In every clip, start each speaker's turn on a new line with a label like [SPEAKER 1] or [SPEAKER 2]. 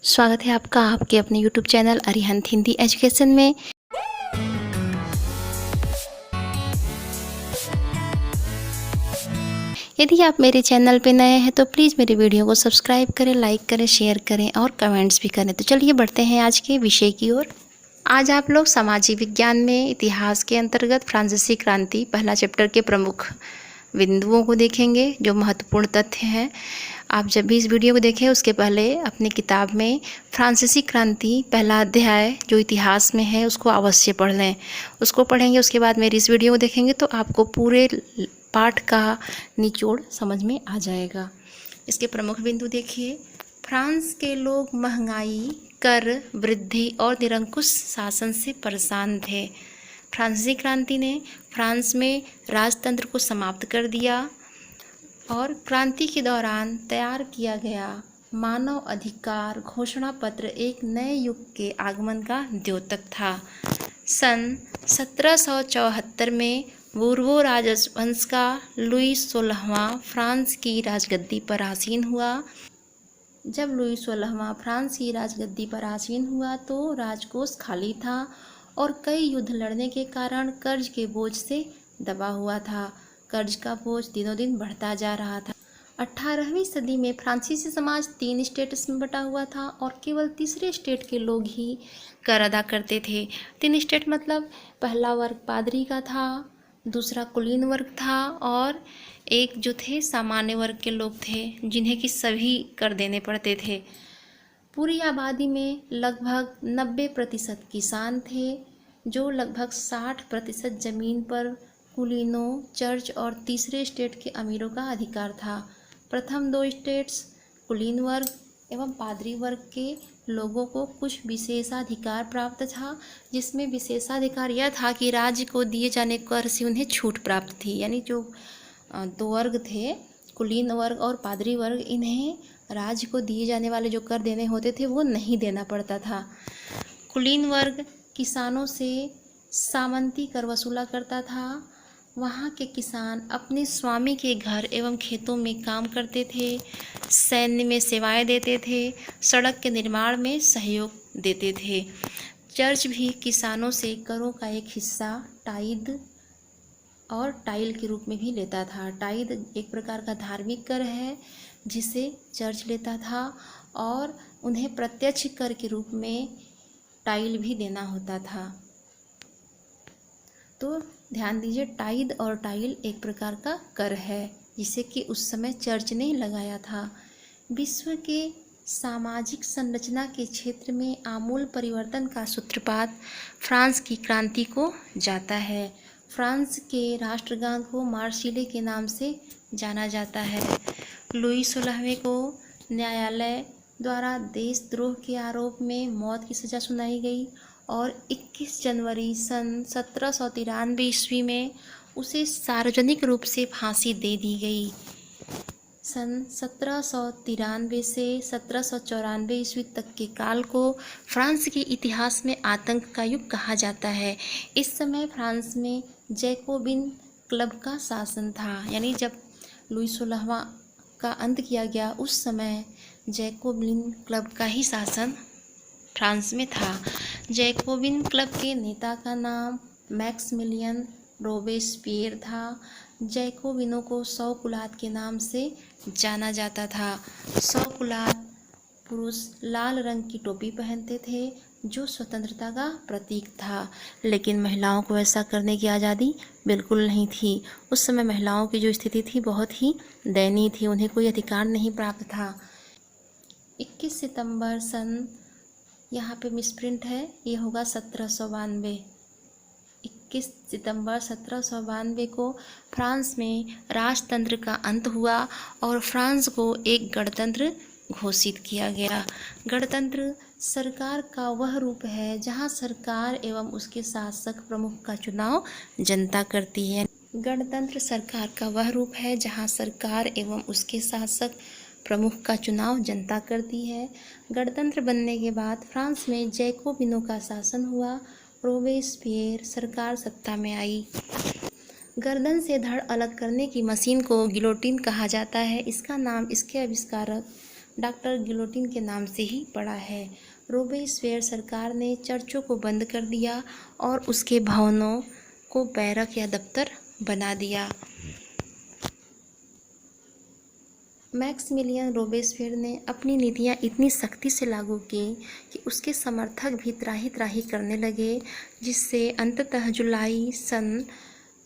[SPEAKER 1] स्वागत है आपका आपके अपने YouTube channel Arihant Hindi education में। यदि आप मेरे चैनल पे नए हैं तो प्लीज़ मेरे वीडियो को सब्सक्राइब करें, लाइक करें, शेयर करें और कमेंट्स भी करें। तो चलिए बढ़ते हैं आज के विषय की ओर। आज आप लोग सामाजिक विज्ञान में इतिहास के अंतर्गत फ्रांसीसी क्रांति पहला चैप्टर के प्रमुख बिंदुओं को देखेंगे, जो महत्वपूर्ण तथ्य हैं। आप जब भी इस वीडियो को देखें उसके पहले अपनी किताब में फ्रांसीसी क्रांति पहला अध्याय जो इतिहास में है उसको अवश्य पढ़ लें। उसको पढ़ेंगे, उसके बाद मेरी इस वीडियो को देखेंगे तो आपको पूरे पाठ का निचोड़ समझ में आ जाएगा। इसके प्रमुख बिंदु देखिए। फ्रांस के लोग महंगाई, कर वृद्धि और निरंकुश शासन से परेशान थे। फ्रांसीसी क्रांति ने फ्रांस में राजतंत्र को समाप्त कर दिया और क्रांति के दौरान तैयार किया गया मानव अधिकार घोषणा पत्र एक नए युग के आगमन का द्योतक था। सन 1774 में बूर्बो राजवंश का लुई 16वां फ्रांस की राजगद्दी पर आसीन हुआ। जब लुई 16वां फ्रांस की राजगद्दी पर आसीन हुआ तो राजकोष खाली था और कई युद्ध लड़ने के कारण कर्ज के बोझ से दबा हुआ था। कर्ज का बोझ दिनों दिन बढ़ता जा रहा था। 18वीं सदी में फ्रांसीसी समाज 3 स्टेट्स में बटा हुआ था और केवल तीसरे स्टेट के लोग ही कर अदा करते थे। 3 स्टेट मतलब पहला वर्ग पादरी का था, दूसरा कुलीन वर्ग था और एक जो थे सामान्य वर्ग के लोग थे जिन्हें कि सभी कर देने पड़ते थे। पूरी आबादी में लगभग 90% किसान थे, जो लगभग 60% ज़मीन पर कुलीनों, चर्च और तीसरे स्टेट के अमीरों का अधिकार था। प्रथम 2 स्टेट्स कुलीन वर्ग एवं पादरी वर्ग के लोगों को कुछ विशेषाधिकार प्राप्त था, जिसमें विशेषाधिकार यह था कि राज्य को दिए जाने कर से उन्हें छूट प्राप्त थी। यानी जो 2 वर्ग थे, कुलीन वर्ग और पादरी वर्ग, इन्हें राज्य को दिए जाने वाले जो कर देने होते थे वो नहीं देना पड़ता था। कुलीन वर्ग किसानों से सामंती कर वसूला करता था। वहाँ के किसान अपने स्वामी के घर एवं खेतों में काम करते थे, सैन्य में सेवाएं देते थे, सड़क के निर्माण में सहयोग देते थे। चर्च भी किसानों से करों का एक हिस्सा टाइद और टाइल के रूप में भी लेता था। टाइद एक प्रकार का धार्मिक कर है जिसे चर्च लेता था और उन्हें प्रत्यक्ष कर के रूप में टाइल भी देना होता था। तो ध्यान दीजिए, टाइद और टाइल एक प्रकार का कर है जिसे कि उस समय चर्च ने लगाया था। विश्व के सामाजिक संरचना के क्षेत्र में आमूल परिवर्तन का सूत्रपात फ्रांस की क्रांति को जाता है। फ्रांस के राष्ट्रगान को मार्सिले के नाम से जाना जाता है। लुई 16वें को न्यायालय द्वारा देशद्रोह के आरोप में मौत की सज़ा सुनाई गई और 21 जनवरी सन 1793 ईस्वी में उसे सार्वजनिक रूप से फांसी दे दी गई। सन 1793 से 1794 ईस्वी तक के काल को फ्रांस के इतिहास में आतंक का युग कहा जाता है। इस समय फ्रांस में जैकोबिन क्लब का शासन था। यानी जब लुई 16वां का अंत किया गया उस समय जैकोबिन क्लब का ही शासन फ्रांस में था। जैकोबिन क्लब के नेता का नाम मैक्समिलियन रोबेस्पियर था। जैकोबिनों को 100 कुलात के नाम से जाना जाता था। 100 कुलात पुरुष लाल रंग की टोपी पहनते थे जो स्वतंत्रता का प्रतीक था, लेकिन महिलाओं को ऐसा करने की आज़ादी बिल्कुल नहीं थी। उस समय महिलाओं की जो स्थिति थी बहुत ही दयनीय थी, उन्हें कोई अधिकार नहीं प्राप्त था। 21 सितंबर सन, यहाँ पे मिसप्रिंट है, ये होगा 1792। 21 सितंबर 1792 को फ्रांस में राजतंत्र का अंत हुआ और फ्रांस को एक गणतंत्र घोषित किया गया। गणतंत्र सरकार का वह रूप है जहाँ सरकार एवं उसके शासक प्रमुख का चुनाव जनता करती है। गणतंत्र सरकार का वह रूप है जहाँ सरकार एवं उसके शासक प्रमुख का चुनाव जनता करती है। गणतंत्र बनने के बाद फ्रांस में जैकोबिनों का शासन हुआ। रोबेस्पियर सरकार सत्ता में आई। गर्दन से धड़ अलग करने की मशीन को गिलोटिन कहा जाता है। इसका नाम इसके आविष्कारक डॉक्टर गिलोटिन के नाम से ही पड़ा है। रोबेस्पियर सरकार ने चर्चों को बंद कर दिया और उसके भवनों को बैरक या दफ्तर बना दिया। मैक्सिमिलियन रोबेस्पियर ने अपनी नीतियां इतनी सख्ती से लागू की कि उसके समर्थक भी त्राही करने लगे, जिससे अंततः जुलाई सन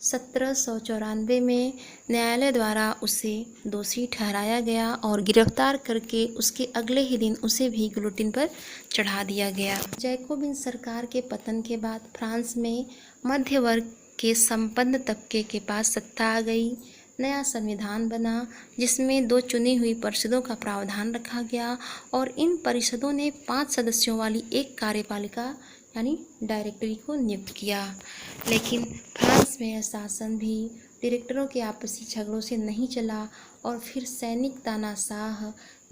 [SPEAKER 1] 1794 में न्यायालय द्वारा उसे दोषी ठहराया गया और गिरफ्तार करके उसके अगले ही दिन उसे भी गिलोटिन पर चढ़ा दिया गया। जैकोबिन सरकार के पतन के बाद फ्रांस में मध्य वर्ग के संपन्न तबके के पास सत्ता आ गई। नया संविधान बना जिसमें 2 चुनी हुई परिषदों का प्रावधान रखा गया और इन परिषदों ने 5 सदस्यों वाली एक कार्यपालिका यानी डायरेक्टरी को नियुक्त किया। लेकिन फ्रांस में यह शासन भी डायरेक्टरों के आपसी झगड़ों से नहीं चला और फिर सैनिक तानाशाह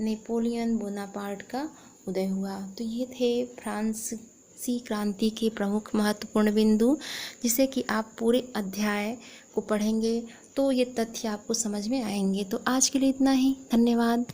[SPEAKER 1] नेपोलियन बोनापार्ट का उदय हुआ। तो ये थे फ्रांसीसी क्रांति के प्रमुख महत्वपूर्ण बिंदु, जिसे कि आप पूरे अध्याय को पढ़ेंगे तो ये तथ्य आपको समझ में आएंगे। तो आज के लिए इतना ही, धन्यवाद।